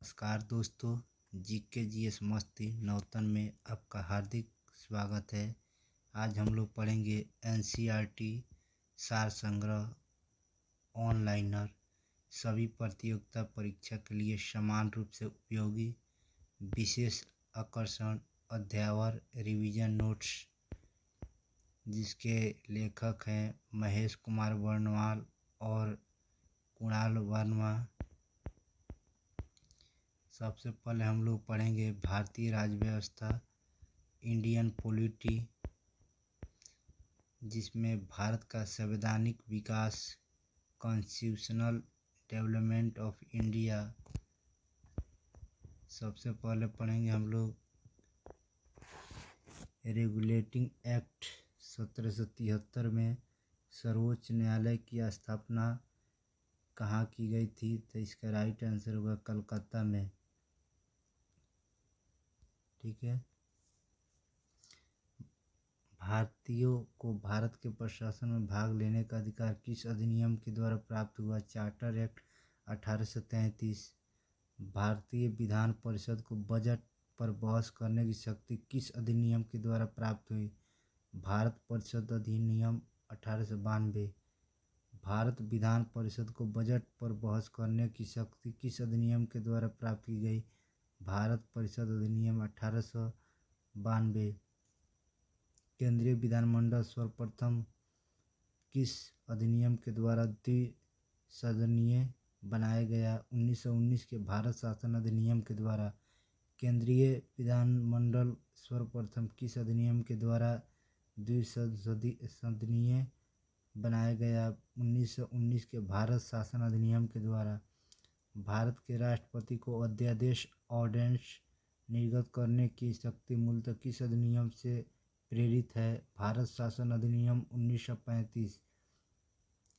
नमस्कार दोस्तों। GK GS मस्ती नवतन में आपका हार्दिक स्वागत है। आज हम लोग पढ़ेंगे एनसीईआरटी सार संग्रह ऑनलाइनर सभी प्रतियोगिता परीक्षा के लिए समान रूप से उपयोगी विशेष आकर्षण अध्यावर रिवीजन नोट्स, जिसके लेखक हैं महेश कुमार वर्णवाल और कुणाल वर्मा। सबसे पहले हम लोग पढ़ेंगे भारतीय राज्य व्यवस्था इंडियन पॉलिटी, जिसमें भारत का संवैधानिक विकास कॉन्स्टिट्यूशनल डेवलपमेंट ऑफ इंडिया। सबसे पहले पढ़ेंगे हम लोग रेगुलेटिंग एक्ट 1773 में सर्वोच्च न्यायालय की स्थापना कहाँ की गई थी, तो इसका राइट आंसर होगा कलकत्ता में। ठीक है। भारतीयों को भारत के प्रशासन में भाग लेने का अधिकार किस अधिनियम के द्वारा प्राप्त हुआ? Charter act 1833। भारतीय विधान परिषद को बजट पर बहस करने की शक्ति किस अधिनियम के द्वारा प्राप्त हुई? भारत परिषद अधिनियम 1892। भारत विधान परिषद को बजट पर बहस करने की शक्ति किस अधिनियम के द्वारा प्राप्त की गई? भारत परिषद अधिनियम 1892। केंद्रीय विधानमंडल सर्वप्रथम किस अधिनियम के द्वारा द्विसदनीय बनाया गया? 1919 के भारत शासन अधिनियम के द्वारा। केंद्रीय विधानमंडल सर्वप्रथम किस अधिनियम के द्वारा द्विसदनीय बनाया गया? 1919 के भारत शासन अधिनियम के द्वारा। भारत के राष्ट्रपति को अध्यादेश ऑर्डिनेंस निर्गत करने की शक्ति मूलतः किस अधिनियम से प्रेरित है? भारत शासन अधिनियम 1935।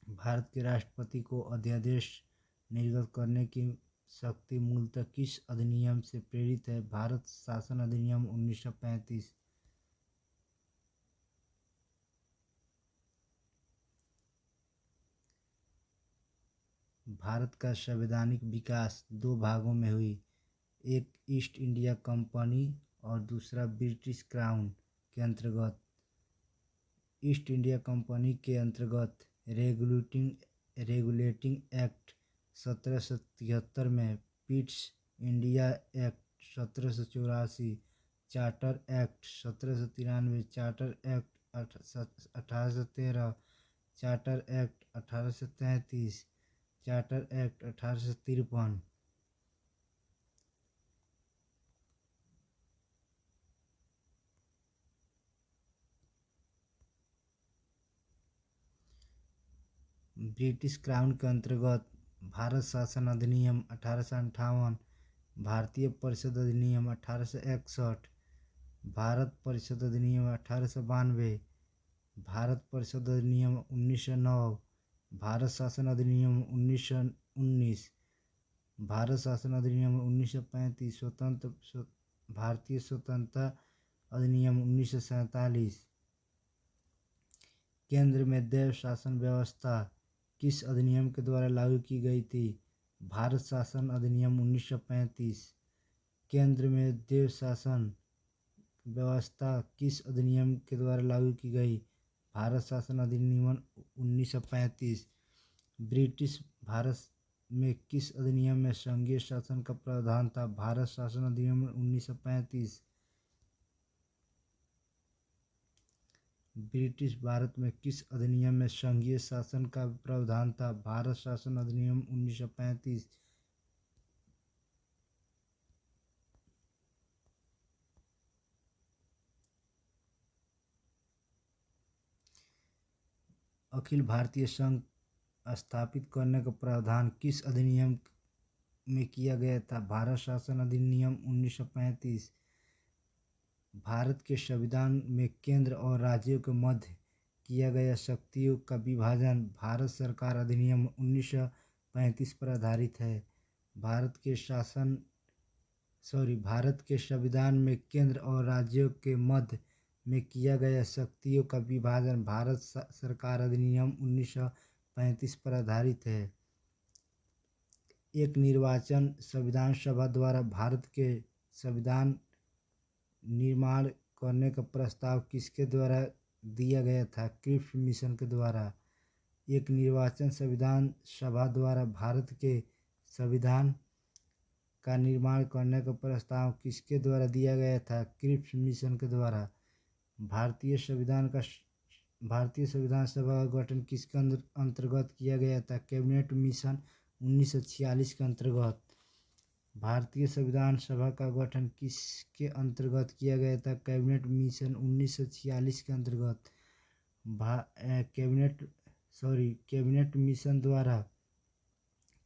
भारत के राष्ट्रपति को अध्यादेश निर्गत करने की शक्ति मूलतः किस अधिनियम से प्रेरित है? भारत शासन अधिनियम 1935। भारत का संवैधानिक विकास दो भागों में हुई, एक ईस्ट इंडिया कंपनी और दूसरा ब्रिटिश क्राउन के अंतर्गत। ईस्ट इंडिया कंपनी के अंतर्गत रेगुलेटिंग एक्ट 1773 में, Pitt's India act 1784, charter act 1793, charter act 1813, charter act 1833, charter act 1853। British crown के अंतर्गत भारत शासन अधिनियम 1858, भारतीय परिषद अधिनियम 1861, भारत परिषद अधिनियम 1892, भारत परिषद अधिनियम 1909, भारत शासन अधिनियम 1919, भारत शासन अधिनियम 1935, भारतीय स्वतंत्रता अधिनियम 1947। केंद्र में देव शासन व्यवस्था किस अधिनियम के द्वारा लागू की गई थी? भारत शासन अधिनियम 1935। केंद्र में देव शासन व्यवस्था किस अधिनियम के द्वारा लागू की गई? भारत शासन अधिनियम 1935। ब्रिटिश भारत में किस अधिनियम में संघीय शासन का प्रावधान था? भारत शासन अधिनियम 1935। ब्रिटिश भारत में किस अधिनियम में संघीय शासन का प्रावधान था? भारत शासन अधिनियम 1935। अखिल भारतीय संघ स्थापित करने का प्रावधान किस अधिनियम में किया गया था? भारत शासन अधिनियम 1935। भारत के संविधान में केंद्र और राज्यों के मध्य किया गया शक्तियों का विभाजन भारत सरकार अधिनियम 1935 पर आधारित है। भारत के संविधान में केंद्र और राज्यों के मध्य में किया गया शक्तियों का विभाजन भारत सरकार अधिनियम 1935 पर आधारित है। एक निर्वाचन संविधान सभा द्वारा भारत के संविधान निर्माण करने का प्रस्ताव किसके द्वारा दिया गया था? क्रिप्स मिशन के द्वारा। एक निर्वाचन संविधान सभा द्वारा भारत के संविधान का निर्माण करने का प्रस्ताव किसके द्वारा दिया गया था? क्रिप्स मिशन के द्वारा। भारतीय संविधान सभा का गठन किसके अंतर्गत किया गया था? कैबिनेट मिशन 1946 के अंतर्गत। भारतीय संविधान सभा का गठन किसके अंतर्गत किया गया था? कैबिनेट मिशन 1946 के अंतर्गत।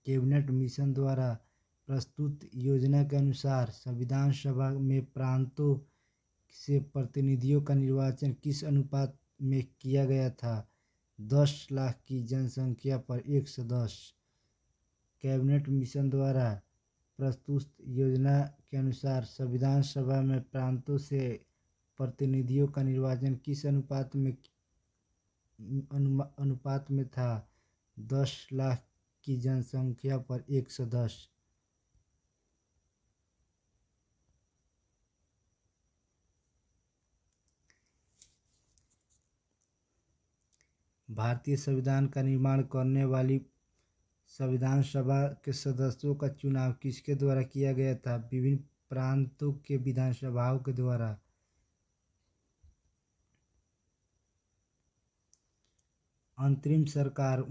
कैबिनेट मिशन द्वारा प्रस्तुत योजना के अनुसार संविधान सभा में प्रांतों से प्रतिनिधियों का निर्वाचन किस अनुपात में किया गया था? 10 लाख की जनसंख्या पर 110। कैबिनेट मिशन द्वारा प्रस्तुत योजना के अनुसार संविधान सभा में प्रांतों से प्रतिनिधियों का निर्वाचन किस अनुपात में था? 10 लाख की जनसंख्या पर 110। भारतीय संविधान का निर्माण करने वाली संविधान सभा के सदस्यों का चुनाव किसके द्वारा किया गया था? विभिन्न प्रांतों के विधानसभाओं के द्वारा। अंतरिम सरकार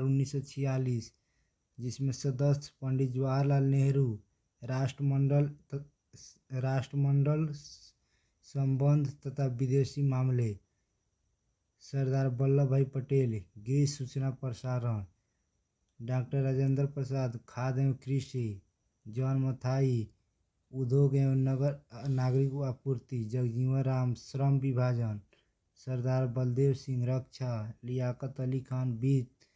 1946 जिसमें सदस्य पंडित जवाहरलाल नेहरू, राष्ट्रमंडल संबंध तथा विदेशी मामले सरदार वल्लभ भाई पटेल, गृह सूचना प्रसारण डॉक्टर राजेंद्र प्रसाद, खाद्य एवं कृषि जॉन मथाई, उद्योग एवं नागरिक आपूर्ति जगजीवन राम, श्रम विभाजन सरदार बलदेव सिंह, रक्षा लियाकत अली खान, वित्त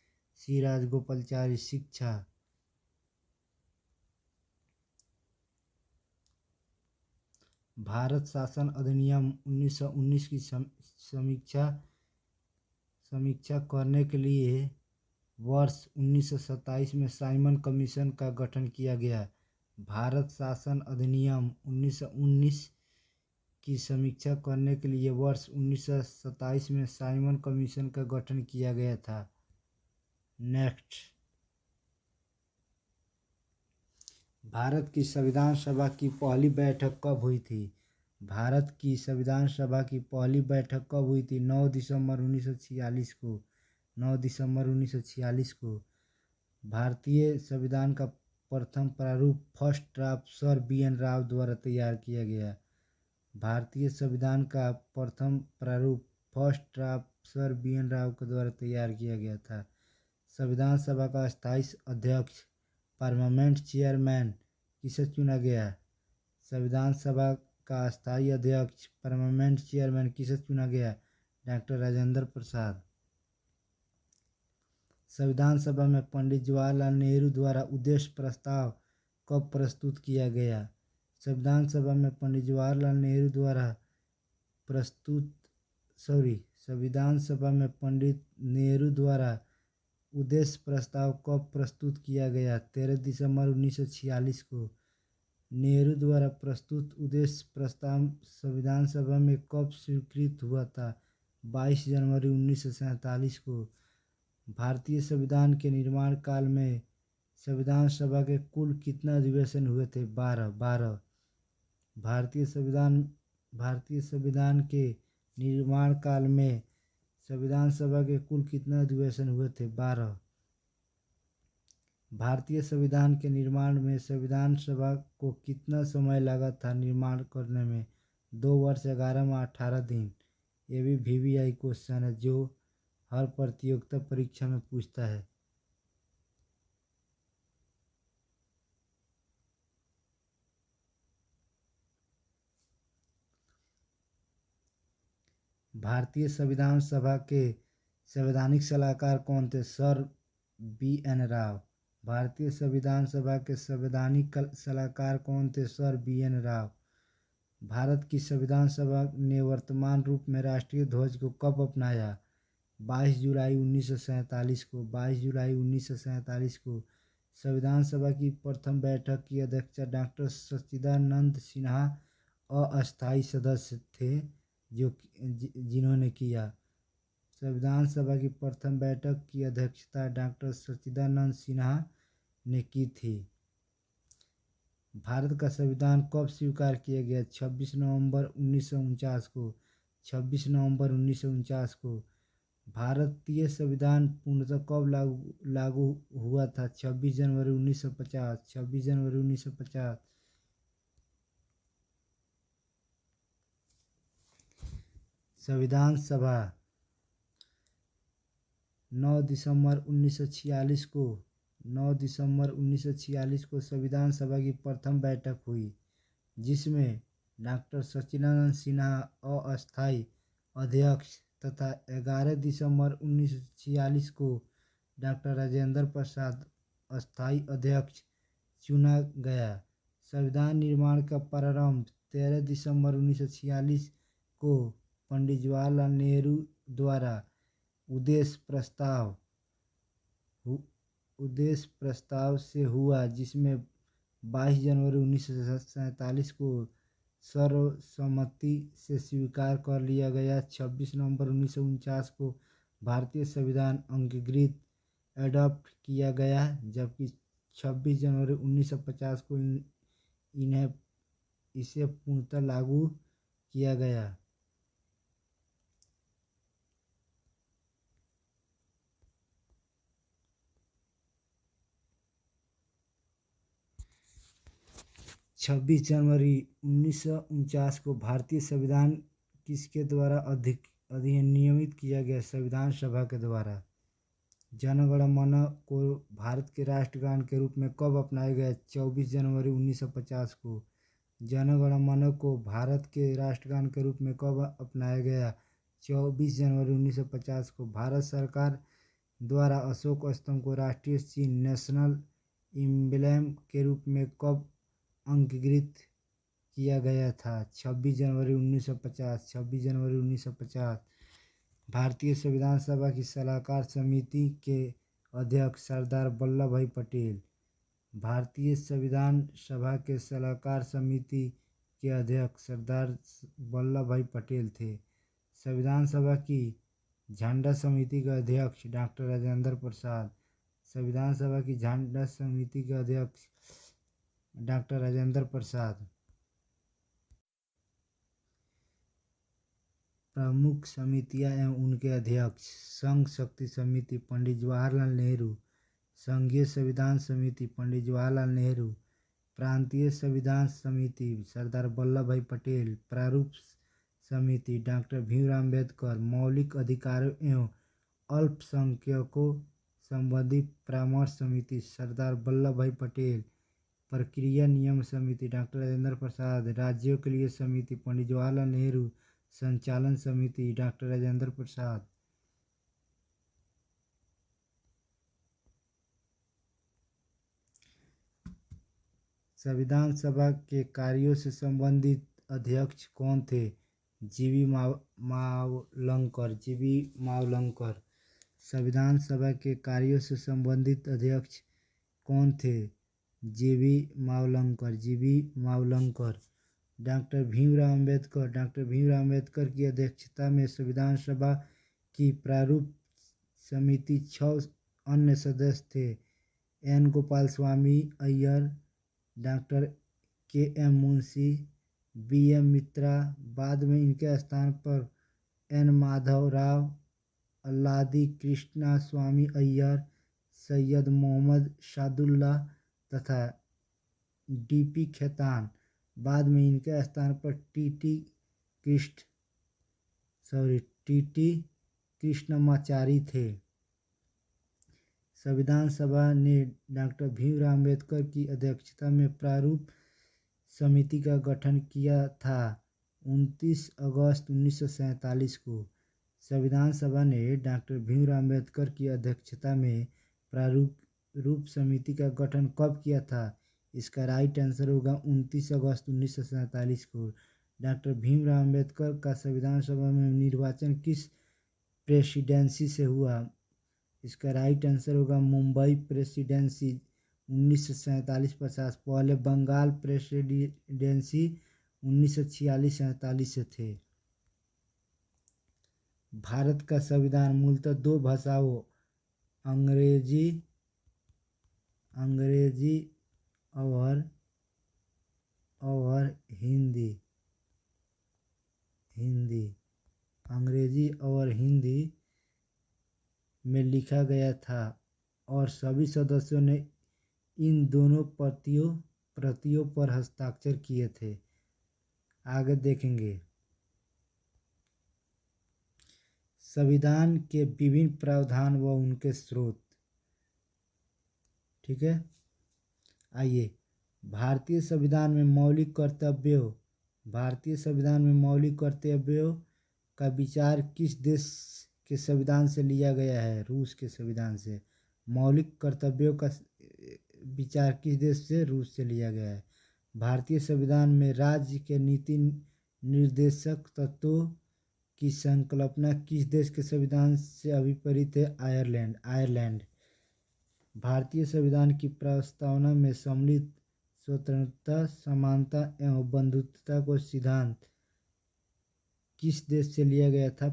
सी राजगोपालाचारी, शिक्षा भारत शासन अधिनियम 1919 की समीक्षा करने के लिए वर्ष 1927 में साइमन कमीशन का गठन किया गया। भारत शासन अधिनियम 1919 की समीक्षा करने के लिए वर्ष 1927 में साइमन कमीशन का गठन किया गया था। नेक्स्ट, भारत की संविधान सभा की पहली बैठक कब हुई थी? भारत की संविधान सभा की पहली बैठक कब हुई थी? 9 दिसंबर 1946 को। भारतीय संविधान का प्रथम प्रारूप first draft sir BN. Rao द्वारा तैयार किया गया। भारतीय संविधान का प्रथम प्रारूप first draft sir BN. Rao के द्वारा तैयार किया गया था। संविधान सभा का स्थायी अध्यक्ष पार्लियामेंट चेयरमैन किसे चुना गया? संविधान सभा का स्थायी अध्यक्ष पार्लियामेंट चेयरमैन किसे चुना गया? डॉक्टर राजेंद्र प्रसाद। संविधान सभा में पंडित जवाहरलाल नेहरू द्वारा उद्देश्य प्रस्ताव कब प्रस्तुत किया गया? संविधान सभा में पंडित जवाहरलाल नेहरू द्वारा उद्देश्य प्रस्ताव कब प्रस्तुत किया गया? 13 दिसंबर 1946 को। नेहरू द्वारा प्रस्तुत उद्देश्य प्रस्ताव संविधान सभा में कब स्वीकृत हुआ था? 22 जनवरी 1947 को। भारतीय संविधान के निर्माण काल में संविधान सभा के कुल कितने अधिवेशन हुए थे? 12। भारतीय संविधान के निर्माण काल में संविधान सभा के कुल कितने अधिवेशन हुए थे? 12। भारतीय संविधान के निर्माण में संविधान सभा को कितना समय लगा था निर्माण करने में? 2 वर्ष 11 माह 18 दिन। ये भी VVI क्वेश्चन है जो हर प्रतियोगिता परीक्षा में पूछता है। भारतीय संविधान सभा के संवैधानिक सलाहकार कौन थे? Sir BN. राव। भारतीय संविधान सभा के संवैधानिक सलाहकार कौन थे? Sir BN. राव। भारत की संविधान सभा ने वर्तमान रूप में राष्ट्रीय ध्वज को कब अपनाया? 22 जुलाई 1947 को संविधान सभा की प्रथम बैठक की अध्यक्षता डॉक्टर सच्चिदानंद सिन्हा अस्थायी सदस्य थे जिन्होंने किया। संविधान सभा की प्रथम बैठक की अध्यक्षता डॉक्टर सच्चिदानंद सिन्हा ने की थी। भारत का संविधान कब स्वीकार किया गया? 26 नवंबर 1949 को। 26 नवंबर 1949 को। भारतीय संविधान पूर्णतः कब लागू हुआ था? 26 जनवरी 1950। 26 जनवरी 1950। संविधान सभा 9 दिसंबर 1946 को 9 दिसंबर 1946 को संविधान सभा की प्रथम बैठक हुई, जिसमें डॉक्टर सच्चिदानंद सिन्हा अस्थायी अध्यक्ष तथा 11 दिसंबर 1946 को डॉक्टर राजेंद्र प्रसाद अस्थायी अध्यक्ष चुना गया। संविधान निर्माण का प्रारंभ 13 दिसंबर 1946 को पंडित जवाहरलाल नेहरू द्वारा उद्देश्य प्रस्ताव से हुआ, जिसमें 22 जनवरी 1947 को सर्वसम्मति से स्वीकार कर लिया गया। 26 नवंबर 1949 को भारतीय संविधान अंगीकृत एडॉप्ट किया गया, जबकि 26 जनवरी 1950 को इसे पूर्णतः लागू किया गया। छब्बीस जनवरी 1949 को भारतीय संविधान किसके द्वारा अधिनियमित किया गया? संविधान सभा के द्वारा। जनगण मन को भारत के राष्ट्रगान के रूप में कब अपनाया गया? 24 जनवरी 1950 को। जनगण मन को भारत के राष्ट्रगान के रूप में कब अपनाया गया? 24 जनवरी 1950 को। भारत सरकार द्वारा अशोक स्तंभ को राष्ट्रीय चिन्ह नेशनल एम्ब्लेम के रूप में कब अंगीकृत किया गया था? 26 जनवरी 1950। 26 जनवरी 1950। भारतीय संविधान सभा की सलाहकार समिति के अध्यक्ष सरदार वल्लभ भाई पटेल। भारतीय संविधान सभा के सलाहकार समिति के अध्यक्ष सरदार वल्लभ भाई पटेल थे। संविधान सभा की झंडा समिति का अध्यक्ष डॉक्टर राजेंद्र प्रसाद। संविधान सभा की झंडा समिति के अध्यक्ष डॉक्टर राजेंद्र प्रसाद। प्रमुख समितियां एवं उनके अध्यक्ष: संघ शक्ति समिति पंडित जवाहरलाल नेहरू, संघीय संविधान समिति पंडित जवाहरलाल नेहरू, प्रांतीय संविधान समिति सरदार वल्लभ भाई पटेल, प्रारूप समिति डॉक्टर भीमराव अम्बेडकर, मौलिक अधिकारों एवं अल्पसंख्यकों संबंधी परामर्श समिति सरदार वल्लभ भाई पटेल, प्रक्रिया नियम समिति डॉक्टर राजेंद्र प्रसाद, राज्यों के लिए समिति पंडित जवाहरलाल नेहरू, संचालन समिति डॉक्टर राजेंद्र प्रसाद। संविधान सभा के कार्यों से संबंधित अध्यक्ष कौन थे? जीवी मावलंकर। संविधान सभा के कार्यों से संबंधित अध्यक्ष कौन थे? जीवी मावलंकर। डॉक्टर भीमराव अम्बेडकर की अध्यक्षता में संविधान सभा की प्रारूप समिति 6 अन्य सदस्य थे: N Gopalaswamy Iyer, doctor KM. Munshi, BM. Mitra. बाद में इनके स्थान पर एन. माधव राव, अल्लादी कृष्णा स्वामी अय्यर, सैयद मोहम्मद सादुल्ला तथा डी.पी. खेतान। बाद में इनके स्थान पर टी.टी. कृष्णमाचारी थे। संविधान सभा ने डॉक्टर भीमराव अम्बेडकर की अध्यक्षता में प्रारूप समिति का गठन किया था 29 अगस्त 1947 को। संविधान सभा ने डॉक्टर भीमराव अम्बेडकर की अध्यक्षता में प्रारूप समिति का गठन कब किया था? इसका राइट आंसर होगा 29 अगस्त 1947 को। डॉक्टर भीमराव अम्बेडकर का संविधान सभा में निर्वाचन किस प्रेसिडेंसी से हुआ? इसका राइट आंसर होगा मुंबई प्रेसिडेंसी 1947-50। पहले बंगाल प्रेसिडेंसी 1946-47 से थे। भारत का संविधान मूलतः दो भाषाओं अंग्रेजी और हिंदी अंग्रेजी और हिंदी में लिखा गया था और सभी सदस्यों ने इन दोनों प्रतियों पर हस्ताक्षर किए थे। आगे देखेंगे संविधान के विभिन्न प्रावधान व उनके स्रोत। ठीक है, आइए भारतीय संविधान में मौलिक कर्तव्यों का विचार किस देश के संविधान से लिया गया है? रूस के संविधान से। मौलिक कर्तव्यों का विचार किस देश से? रूस से लिया गया है। भारतीय संविधान में राज्य के नीति निर्देशक तत्वों की संकल्पना किस देश के संविधान से अभिप्रेरित है? आयरलैंड। भारतीय संविधान की प्रस्तावना में सम्मिलित स्वतंत्रता, समानता एवं बंधुत्वता को सिद्धांत किस देश से लिया गया था?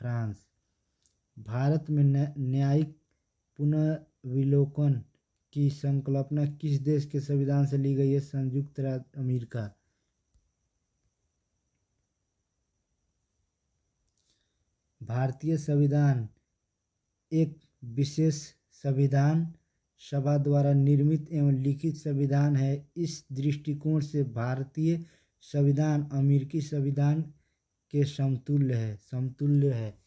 फ्रांस। भारत में न्यायिक पुनर्विलोकन की संकल्पना किस देश के संविधान से ली गई है? संयुक्त राज्य अमेरिका। भारतीय संविधान एक विशेष संविधान सभा द्वारा निर्मित एवं लिखित संविधान है। इस दृष्टिकोण से भारतीय संविधान अमेरिकी संविधान के समतुल्य है।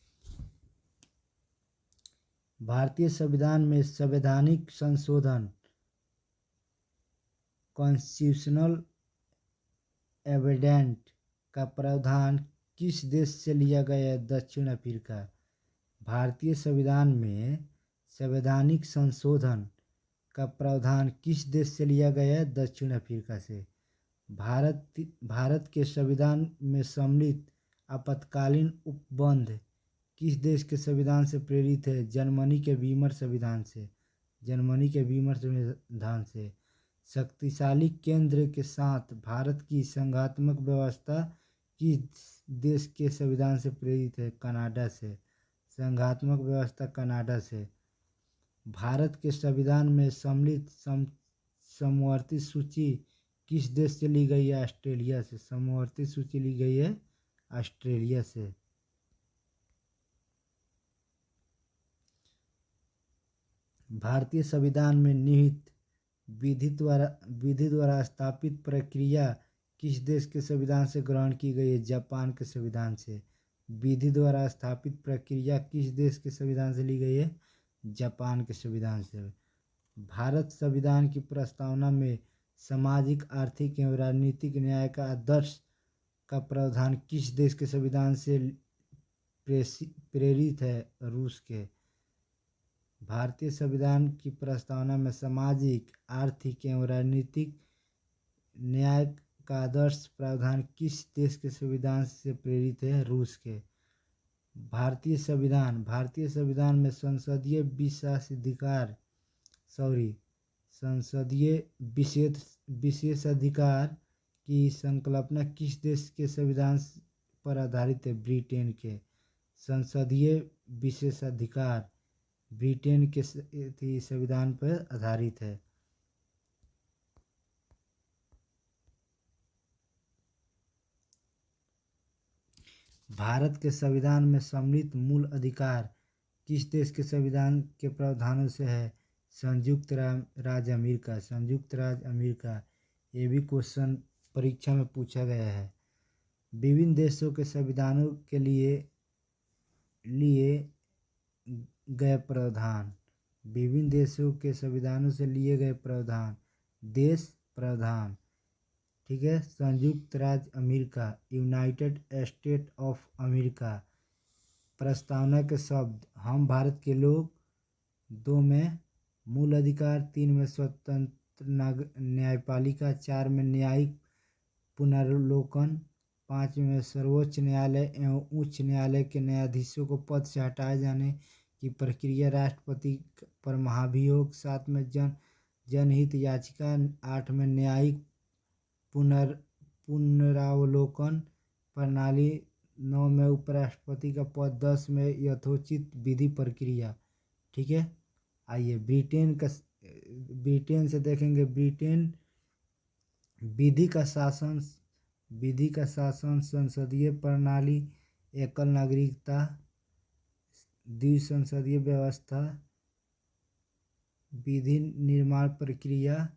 भारतीय संविधान में संवैधानिक संशोधन कॉन्स्टिट्यूशनल एमेंडमेंट का प्रावधान किस देश से लिया गया है? दक्षिण अफ्रीका। भारतीय संविधान में संवैधानिक संशोधन का प्रावधान किस देश से लिया गया है? दक्षिण अफ्रीका से। भारत के संविधान में सम्मिलित आपातकालीन उपबंध किस देश के संविधान से प्रेरित है? जर्मनी के वीमर संविधान से। शक्तिशाली केंद्र के साथ भारत की संघात्मक व्यवस्था किस देश के संविधान से प्रेरित है? कनाडा से। संघात्मक व्यवस्था कनाडा से। भारत के संविधान में सम्मिलित समवर्ती सूची किस देश से ली गई है? ऑस्ट्रेलिया से। समवर्ती सूची ली गई है ऑस्ट्रेलिया से। भारतीय संविधान में निहित विधि द्वारा स्थापित प्रक्रिया किस देश के संविधान से ग्रहण की गई है? जापान के संविधान से। विधि द्वारा स्थापित प्रक्रिया किस देश के संविधान से ली गई है? जापान के संविधान से। भारत संविधान की प्रस्तावना में सामाजिक, आर्थिक एवं राजनीतिक न्याय का आदर्श का प्रावधान किस देश के संविधान से प्रेरित है? रूस के। भारतीय संविधान की प्रस्तावना में सामाजिक, आर्थिक एवं राजनीतिक न्याय का आदर्श प्रावधान किस देश के संविधान से प्रेरित है? रूस के। भारतीय संविधान में संसदीय विशेषाधिकार की संकल्पना किस देश के संविधान पर आधारित है? ब्रिटेन के। संसदीय विशेषाधिकार ब्रिटेन के संविधान पर आधारित है। भारत के संविधान में सम्मिलित मूल अधिकार किस देश के संविधान के प्रावधानों से है? संयुक्त राज्य अमेरिका। ये भी क्वेश्चन परीक्षा में पूछा गया है। विभिन्न देशों के संविधानों के लिए गए प्रावधान। विभिन्न देशों के संविधानों से लिए गए प्रावधान। प्रावधान। ठीक है। संयुक्त राज्य America, United state of America. प्रस्तावना के शब्द: हम भारत के लोग। 2 में मूल अधिकार, 3 में स्वतंत्र न्यायपालिका, 4 में न्यायिक पुनर्विलोकन, 5 में सर्वोच्च न्यायालय एवं उच्च न्यायालय के न्यायाधीशों को पद से हटाए जाने की प्रक्रिया राष्ट्रपति पर महाभियोग। 7 में जनहित याचिका। 8 में न्यायिक पुनरावलोकन प्रणाली। 9 में उपराष्ट्रपति का पद। 10 में यथोचित विधि प्रक्रिया। ठीक है, आइए ब्रिटेन से देखेंगे। ब्रिटेन विधि का शासन, संसदीय प्रणाली, एकल नागरिकता, द्विसंसदीय व्यवस्था, विधि निर्माण प्रक्रिया,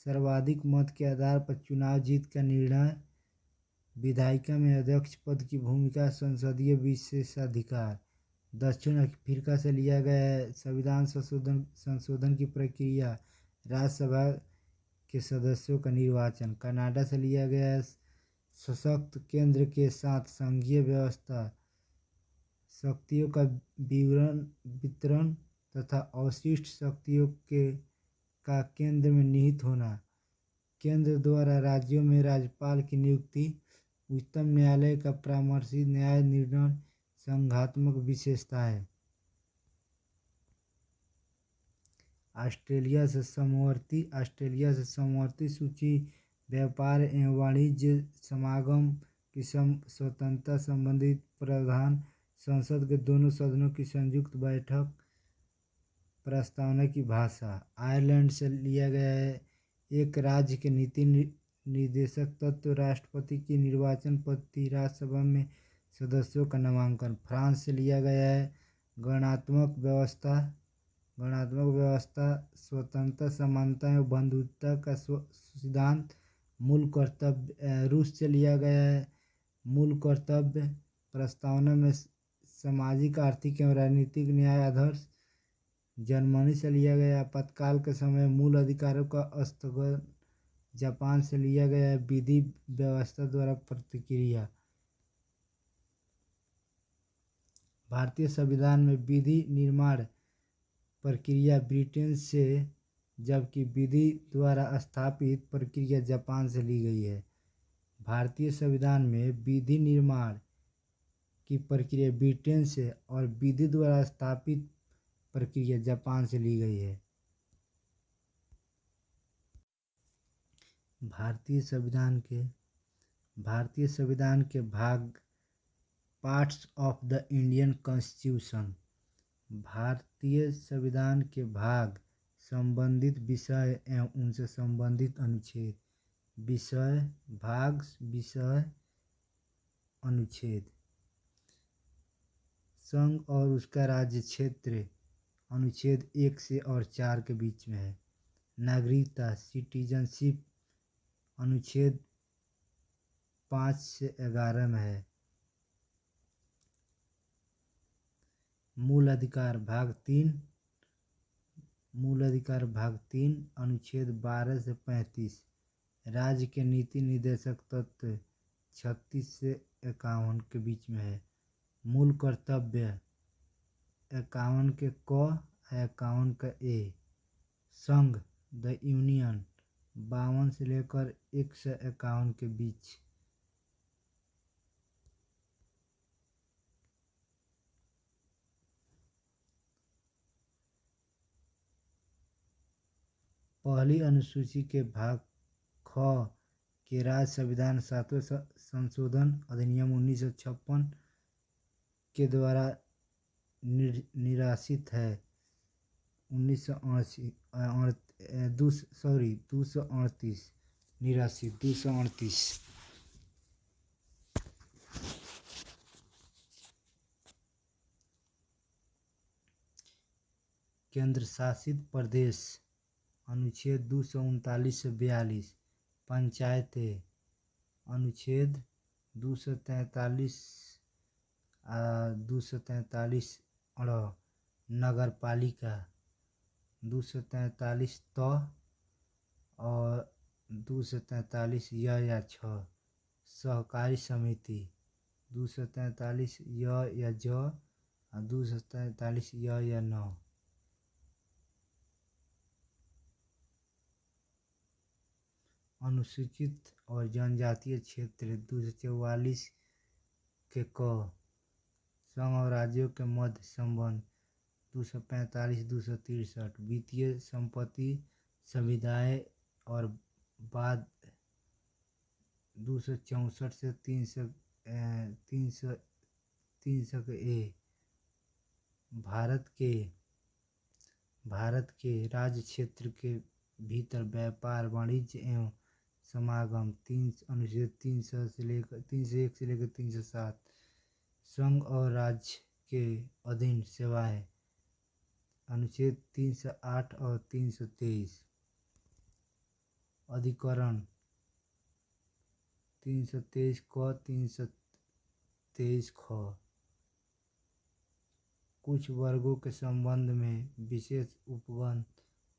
सर्वाधिक मत के आधार पर चुनाव जीत का निर्णय, विधायिका में अध्यक्ष पद की भूमिका, संसदीय विशेषाधिकार। दक्षिण अफ्रीका से लिया गया है संविधान संशोधन की प्रक्रिया, राज्यसभा के सदस्यों का निर्वाचन। कनाडा से लिया गया है सशक्त केंद्र के साथ संघीय व्यवस्था, शक्तियों का वितरण तथा अवशिष्ट शक्तियों का केंद्र में निहित होना। केंद्र द्वारा राज्यों में राज्यपाल की नियुक्ति। उच्चतम न्यायालय का परामर्शी न्याय निर्णय। संघात्मक विशेषता है। ऑस्ट्रेलिया से समवर्ती सूची व्यापार एवं वाणिज्य समागम की स्वतंत्रता संबंधित प्रावधान। संसद के दोनों सदनों की संयुक्त बैठक। प्रस्तावना की भाषा। आयरलैंड से लिया गया है एक राज्य के नीति निर्देशक तत्व, राष्ट्रपति की निर्वाचन पद्धति, राज्यसभा में सदस्यों का नामांकन। फ्रांस से लिया गया है गणनात्मक व्यवस्था, स्वतंत्रता, समानता एवं बंधुत्व का सिद्धांत, मूल कर्तव्य। रूस से लिया गया है मूल कर्तव्य। प्रस्तावना में सामाजिक, आर्थिक एवं राजनीतिक न्याय आदर्श। जर्मनी से लिया गया आपातकाल के समय मूल अधिकारों का स्थगन। जापान से लिया गया है विधि व्यवस्था द्वारा प्रतिक्रिया। भारतीय संविधान में विधि निर्माण प्रक्रिया ब्रिटेन से, जबकि विधि द्वारा स्थापित प्रक्रिया जापान से ली गई है। भारतीय संविधान में विधि निर्माण की प्रक्रिया ब्रिटेन से और विधि द्वारा स्थापित प्रक्रिया जापान से ली गई है। भारतीय संविधान के भाग, parts of the Indian constitution. भारतीय संविधान के भाग, संबंधित विषय एवं उनसे संबंधित अनुच्छेद। विषय भाग, विषय अनुच्छेद। संघ और उसका राज्य क्षेत्र अनुच्छेद 1 से और 4 के बीच में है। नागरिकता, सिटीजनशिप अनुच्छेद 5 से 11 में है। मूल अधिकार भाग 3 अनुच्छेद 12 से 35। राज्य के नीति निर्देशक तत्व 36 से 51 के बीच में है। मूल कर्तव्य 51 के क, 51 का ए। संघ द यूनियन 52 से लेकर 151 के बीच। पहली अनुसूची के भाग ख के राज्य संविधान 7वें संशोधन अधिनियम 1956 के द्वारा निरासित है। 238 केंद्र शासित प्रदेश अनुच्छेद 239 से 42। पंचायतें अनुच्छेद 243 नगर पालिका 243 और 243 या 6। सहकारी समिति 243 या ज और 243 या 9। अनुसूचित और जनजातीय क्षेत्र 244 के संघ और राज्यों के मध्य संबंध 245-263 वित्तीय संपत्ति सुविधाएं और बाद 264 से 300 ए भारत के राज्य क्षेत्र के भीतर व्यापार वाणिज्य एवं समागम अनुच्छेद 301 से लेकर 307 संघ और राज्य के अधीन सेवाएं अनुच्छेद 308 और 323 अधिकरण 323 क 323 ख कुछ वर्गों के संबंध में विशेष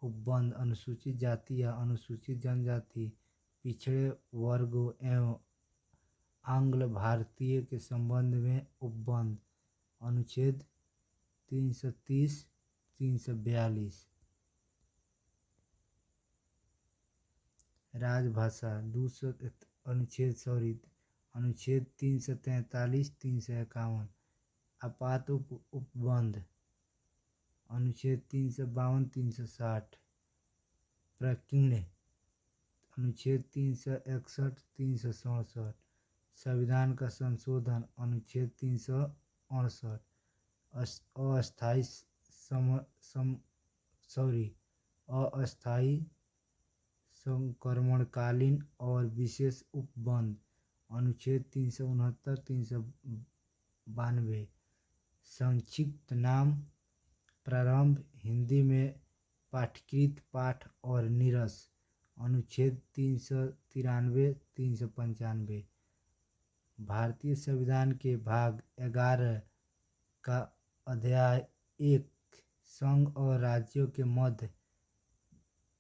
उपबंध अनुसूचित जाति या अनुसूचित जनजाति पिछड़े वर्गों एवं आंग्ल भारतीय के संबंध में उपबंध अनुच्छेद 330 342 राजभाषा अनुच्छेद 343 351 आपात उपबंध अनुच्छेद 352 360 प्रकीर्ण अनुच्छेद 361 367 संविधान का संशोधन अनुच्छेद 368 अस्थायी संक्रमणकालीन और विशेष उपबंध अनुच्छेद 369 392 संक्षिप्त नाम प्रारंभ हिंदी में पाठकृत पाठ और नीरस अनुच्छेद 393 395 भारतीय संविधान के भाग 11 का अध्याय 1 संघ और राज्यों के मध्य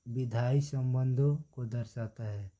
विधायी संबंधों को दर्शाता है।